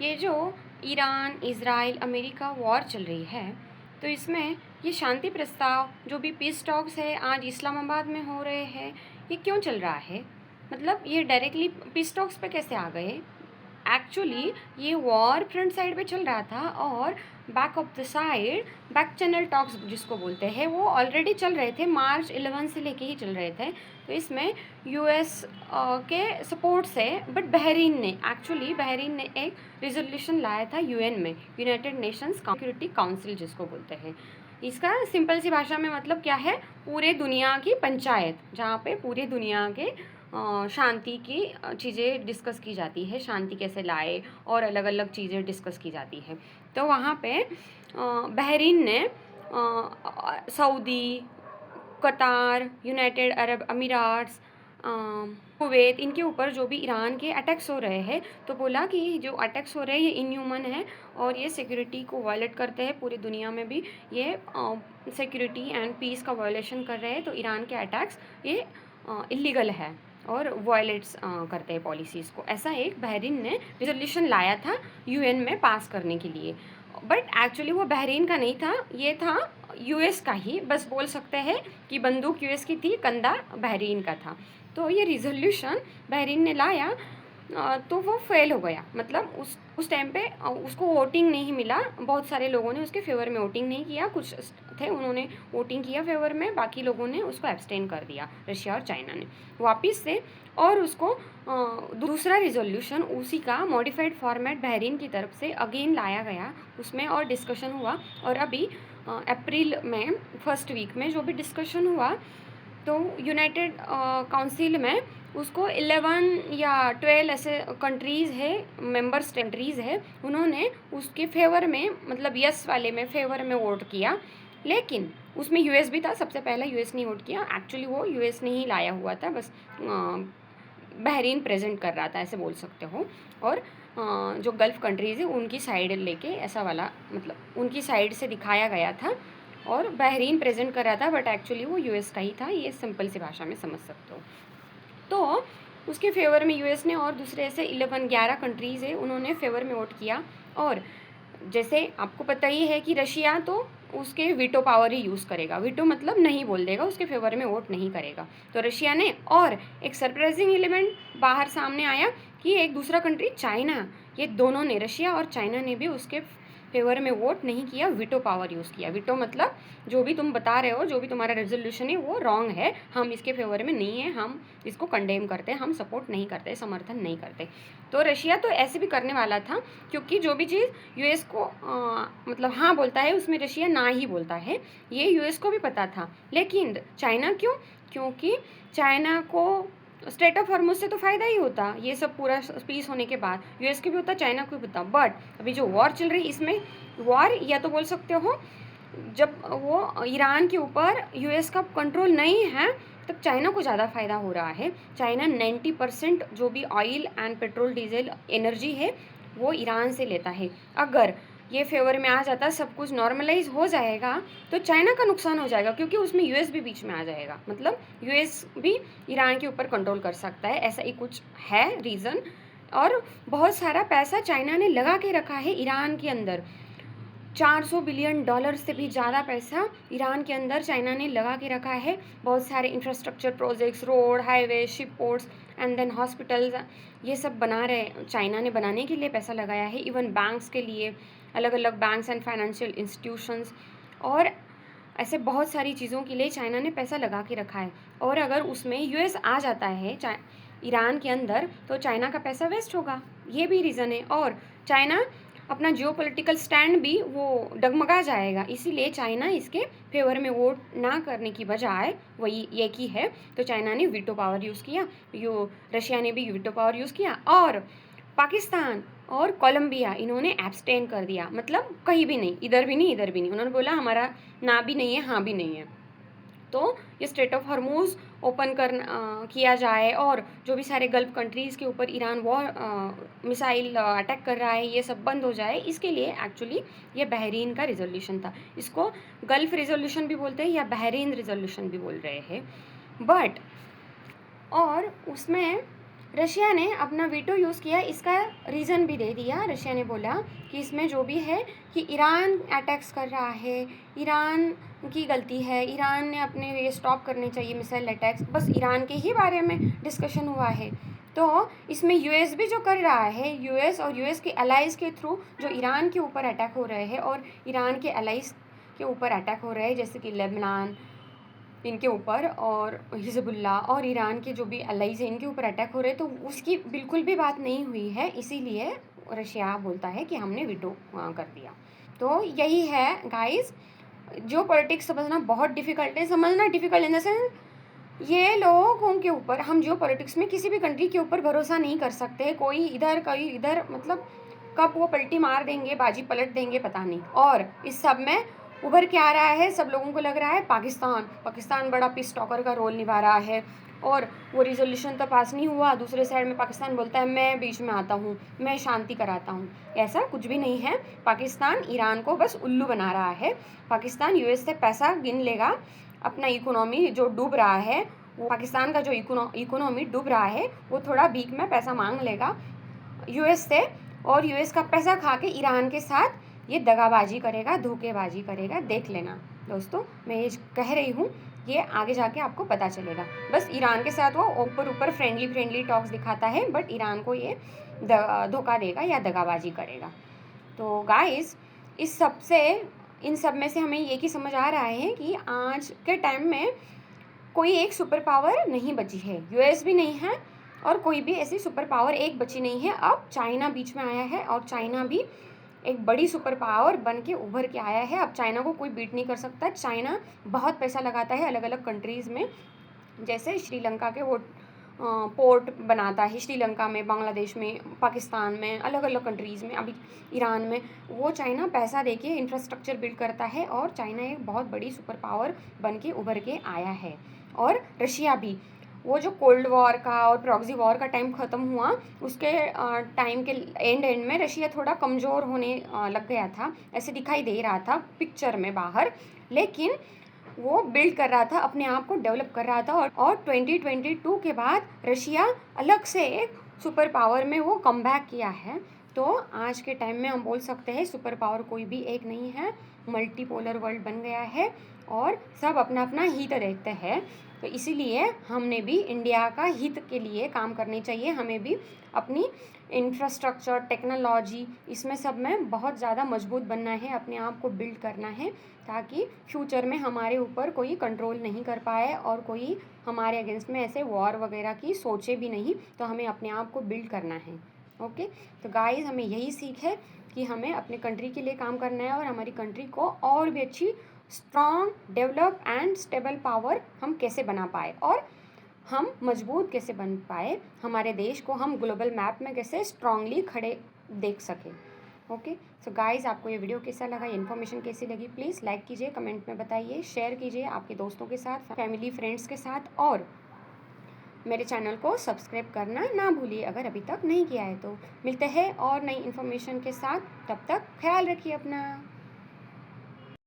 ये जो Iran, Israel, America war चल रही है, तो इसमें ये शांति प्रस्ताव जो भी पीस टॉक्स है आज इस्लामाबाद में हो रहे हैं, ये क्यों चल रहा है? मतलब ये डायरेक्टली पीस टॉक्स पे कैसे आ गए? एक्चुअली ये वॉर फ्रंट साइड पे चल रहा था और back of the side back channel talks जिसको बोलते हैं वो ऑलरेडी चल रहे थे, मार्च 11 से लेके ही चल रहे थे। तो इसमें यूएस के सपोर्ट से, बट बहरीन ने एक रिजोल्यूशन लाया था यूएन में, यूनाइटेड नेशंस सिक्योरिटी काउंसिल जिसको बोलते हैं। इसका सिंपल सी भाषा में मतलब क्या है? पूरे दुनिया की पंचायत, जहाँ पे पूरी दुनिया के शांति की चीज़ें डिस्कस की जाती है, शांति कैसे लाए और अलग अलग चीज़ें डिस्कस की जाती है। तो वहाँ पे बहरीन ने सऊदी, कतार, यूनाइटेड अरब अमीराट्स, कुवैत, इनके ऊपर जो भी ईरान के अटैक्स हो रहे हैं, तो बोला कि जो अटैक्स हो रहे हैं ये इनह्यूमन है और ये सिक्योरिटी को वायलेट करते हैं, पूरी दुनिया में भी ये सिक्योरिटी एंड पीस का वायलेशन कर रहे हैं। तो ईरान के अटैक्स ये इलीगल है और वायलेट्स करते हैं पॉलिसीज़ को। ऐसा एक बहरीन ने रिजोल्यूशन लाया था यूएन में पास करने के लिए, बट एक्चुअली वो बहरीन का नहीं था, ये था यूएस का ही। बस बोल सकते हैं कि बंदूक यूएस की थी, कंधा बहरीन का था। तो ये रिजोल्यूशन बहरीन ने लाया तो वो फेल हो गया। मतलब उस टाइम पे उसको वोटिंग नहीं मिला, बहुत सारे लोगों ने उसके फेवर में वोटिंग नहीं किया, कुछ थे उन्होंने वोटिंग किया फेवर में, बाकी लोगों ने उसको एब्सटेन कर दिया, रशिया और चाइना ने वापस से। और उसको दूसरा रिजोल्यूशन उसी का मॉडिफाइड फॉर्मेट बहरीन की तरफ से अगेन लाया गया, उसमें और डिस्कशन हुआ। और अभी अप्रैल में फर्स्ट वीक में जो भी डिस्कशन हुआ, तो यूनाइटेड काउंसिल में उसको 11 या 12 ऐसे कंट्रीज़ है, मेंबर्स कंट्रीज़ है, उन्होंने उसके फेवर में, मतलब यस वाले में फेवर में वोट किया। लेकिन उसमें यूएस भी था, सबसे पहले यूएस ने वोट किया। एक्चुअली वो यूएस ने ही लाया हुआ था, बस बहरीन प्रेजेंट कर रहा था, ऐसे बोल सकते हो। और जो गल्फ़ कंट्रीज़ है उनकी साइड लेके ऐसा वाला, मतलब उनकी साइड से दिखाया गया था और बहरीन प्रेजेंट कर रहा था, बट एक्चुअली वो यूएस का ही था। ये सिंपल सी भाषा में समझ सकते हो। तो उसके फेवर में यूएस ने और दूसरे ऐसे 11 कंट्रीज़ है, उन्होंने फेवर में वोट किया। और जैसे आपको पता ही है कि रशिया तो उसके वीटो पावर ही यूज़ करेगा, वीटो मतलब नहीं बोल देगा, उसके फेवर में वोट नहीं करेगा। तो रशिया ने, और एक सरप्राइजिंग एलिमेंट बाहर सामने आया कि एक दूसरा कंट्री चाइना, ये दोनों ने, रशिया और चाइना ने भी उसके फेवर में वोट नहीं किया, वीटो पावर यूज़ किया। वीटो मतलब जो भी तुम बता रहे हो, जो भी तुम्हारा रेजोल्यूशन है वो रॉन्ग है, हम इसके फेवर में नहीं है, हम इसको कंडेम करते हैं, हम सपोर्ट नहीं करते, समर्थन नहीं करते। तो रशिया तो ऐसे भी करने वाला था, क्योंकि जो भी चीज़ यूएस को मतलब हाँ बोलता है, उसमें रशिया ना ही बोलता है, ये यूएस को भी पता था। लेकिन चाइना क्यों? क्योंकि चाइना को स्ट्रेट ऑफ हॉर्मुज से तो फ़ायदा ही होता, ये सब पूरा पीस होने के बाद यूएस के भी होता, चाइना को भी होता। बट अभी जो वॉर चल रही, इसमें वॉर या तो बोल सकते हो, जब वो ईरान के ऊपर यूएस का कंट्रोल नहीं है, तब चाइना को ज़्यादा फ़ायदा हो रहा है। चाइना 90% जो भी oil and petrol diesel energy है वो ईरान से लेता है। अगर ये फेवर में आ जाता, सब कुछ नॉर्मलाइज हो जाएगा, तो चाइना का नुकसान हो जाएगा, क्योंकि उसमें यूएस भी बीच में आ जाएगा। मतलब यूएस भी ईरान के ऊपर कंट्रोल कर सकता है, ऐसा ही कुछ है रीज़न। और बहुत सारा पैसा चाइना ने लगा के रखा है ईरान के अंदर, $400 बिलियन से भी ज़्यादा पैसा ईरान के अंदर चाइना ने लगा के रखा है। बहुत सारे infrastructure projects, road, highway, ship ports and then hospitals, ये सब बना रहे, चाइना ने बनाने के लिए पैसा लगाया है। इवन बैंक्स के लिए, अलग अलग बैंक्स एंड फाइनेंशियल इंस्टीट्यूशंस, और ऐसे बहुत सारी चीज़ों के लिए चाइना ने पैसा लगा के रखा है। और अगर उसमें यूएस आ जाता है ईरान के अंदर, तो चाइना का पैसा वेस्ट होगा, ये भी रीज़न है। और चाइना अपना जियोपॉलिटिकल स्टैंड भी वो डगमगा जाएगा, इसीलिए चाइना इसके फेवर में वोट ना करने की बजाय वही ये की है। तो चाइना ने वीटो पावर यूज़ किया, रशिया ने भी वीटो पावर यूज़ किया, और पाकिस्तान और कोलंबिया इन्होंने एब्सटेन कर दिया, मतलब कहीं भी नहीं, इधर भी नहीं इधर भी नहीं। उन्होंने बोला हमारा ना भी नहीं है, हाँ भी नहीं है। तो ये स्ट्रेट ऑफ हॉर्मुज ओपन किया जाए, और जो भी सारे गल्फ कंट्रीज़ के ऊपर ईरान वॉर मिसाइल अटैक कर रहा है, ये सब बंद हो जाए, इसके लिए एक्चुअली ये बहरीन का रिजोल्यूशन था। इसको गल्फ रिजोल्यूशन भी बोलते हैं या बहरीन रिजोल्यूशन भी बोल रहे हैं। बट और उसमें रशिया ने अपना वीटो यूज़ किया, इसका रीज़न भी दे दिया। रशिया ने बोला कि इसमें जो भी है कि ईरान अटैक्स कर रहा है, ईरान की गलती है, ईरान ने अपने ये स्टॉप करने चाहिए मिसाइल अटैक्स, बस ईरान के ही बारे में डिस्कशन हुआ है। तो इसमें यूएस भी जो कर रहा है, यूएस और यूएस के अलाइज़ के थ्रू जो ईरान के ऊपर अटैक हो रहे हैं और ईरान के अलाइज़ के ऊपर अटैक हो रहे हैं, जैसे कि लेबनान इनके ऊपर और हिजबुल्ला और ईरान के जो भी अलाइज़ हैं इनके ऊपर अटैक हो रहे हैं, तो उसकी बिल्कुल भी बात नहीं हुई है। इसीलिए रशिया बोलता है कि हमने वीटो कर दिया। तो यही है गाइस, जो पॉलिटिक्स समझना बहुत डिफ़िकल्ट है, समझना डिफ़िकल्ट इन द सेंस ये लोगों के ऊपर, हम जियो पॉलिटिक्स में किसी भी कंट्री के ऊपर भरोसा नहीं कर सकते। कोई इधर मतलब कब वो पलटी मार देंगे, बाजी पलट देंगे पता नहीं। और इस सब में उभर के आ रहा है, सब लोगों को लग रहा है पाकिस्तान बड़ा पीस टॉकर का रोल निभा रहा है और वो रिजोल्यूशन तो पास नहीं हुआ। दूसरे साइड में पाकिस्तान बोलता है मैं बीच में आता हूँ, मैं शांति कराता हूँ। ऐसा कुछ भी नहीं है। पाकिस्तान ईरान को बस उल्लू बना रहा है। पाकिस्तान यूएस से पैसा गिन लेगा, अपना इकोनॉमी जो डूब रहा है, वो पाकिस्तान का जो इकोनॉमी डूब रहा है, वो थोड़ा भीख में पैसा मांग लेगा यूएस से, और यूएस का पैसा खा के ईरान के साथ ये दगाबाजी करेगा, धोखेबाजी करेगा। देख लेना दोस्तों, मैं ये कह रही हूँ, ये आगे जाके आपको पता चलेगा। बस ईरान के साथ वो ऊपर फ्रेंडली टॉक्स दिखाता है, बट ईरान को ये धोखा देगा या दगाबाजी करेगा। तो गाइस, इन सब में से हमें ये की समझ आ रहा है कि आज के टाइम में कोई एक सुपर पावर नहीं बची है, यूएस भी नहीं है और कोई भी ऐसी सुपर पावर एक बची नहीं है। अब चाइना बीच में आया है और चाइना भी एक बड़ी सुपर पावर बन के उभर के आया है। अब चाइना को कोई बीट नहीं कर सकता। चाइना बहुत पैसा लगाता है अलग अलग कंट्रीज़ में, जैसे श्रीलंका के वो पोर्ट बनाता है, श्रीलंका में, बांग्लादेश में, पाकिस्तान में, अलग अलग कंट्रीज़ में, अभी ईरान में वो चाइना पैसा देके इंफ्रास्ट्रक्चर बिल्ड करता है और चाइना एक बहुत बड़ी सुपर पावर बन के उभर के आया है। और रशिया भी, वो जो कोल्ड वॉर का और प्रॉक्सी वॉर का टाइम ख़त्म हुआ, उसके टाइम के एंड में रशिया थोड़ा कमज़ोर होने लग गया था, ऐसे दिखाई दे रहा था पिक्चर में बाहर, लेकिन वो बिल्ड कर रहा था, अपने आप को डेवलप कर रहा था। और 2022 के बाद रशिया अलग से एक सुपर पावर में वो कम बैक किया है। तो आज के टाइम में हम बोल सकते हैं सुपर पावर कोई भी एक नहीं है, मल्टीपोलर वर्ल्ड बन गया है और सब अपना अपना हित देखते हैं। तो इसीलिए हमने भी इंडिया का हित के लिए काम करनी चाहिए। हमें भी अपनी इंफ्रास्ट्रक्चर, टेक्नोलॉजी, इसमें सब में बहुत ज़्यादा मजबूत बनना है, अपने आप को बिल्ड करना है, ताकि फ्यूचर में हमारे ऊपर कोई कंट्रोल नहीं कर पाए और कोई हमारे अगेंस्ट में ऐसे वॉर वगैरह की सोचे भी नहीं। तो हमें अपने आप को बिल्ड करना है। ओके, तो गाइस, हमें यही सीख है कि हमें अपने कंट्री के लिए काम करना है और हमारी कंट्री को और भी अच्छी strong, develop and stable power हम कैसे बना पाए और हम मजबूत कैसे बन पाए, हमारे देश को हम ग्लोबल मैप में कैसे स्ट्रांगली खड़े देख सकें। ओके, सो गाइस, आपको ये वीडियो कैसा लगा, ये इन्फॉर्मेशन कैसी लगी, प्लीज़ लाइक कीजिए, कमेंट में बताइए, शेयर कीजिए आपके दोस्तों के साथ, फैमिली फ्रेंड्स के साथ, और मेरे चैनल को सब्सक्राइब करना ना भूलिए अगर अभी तक नहीं किया है तो। मिलते हैं और नई इन्फॉर्मेशन के साथ, तब तक ख्याल रखिए अपना।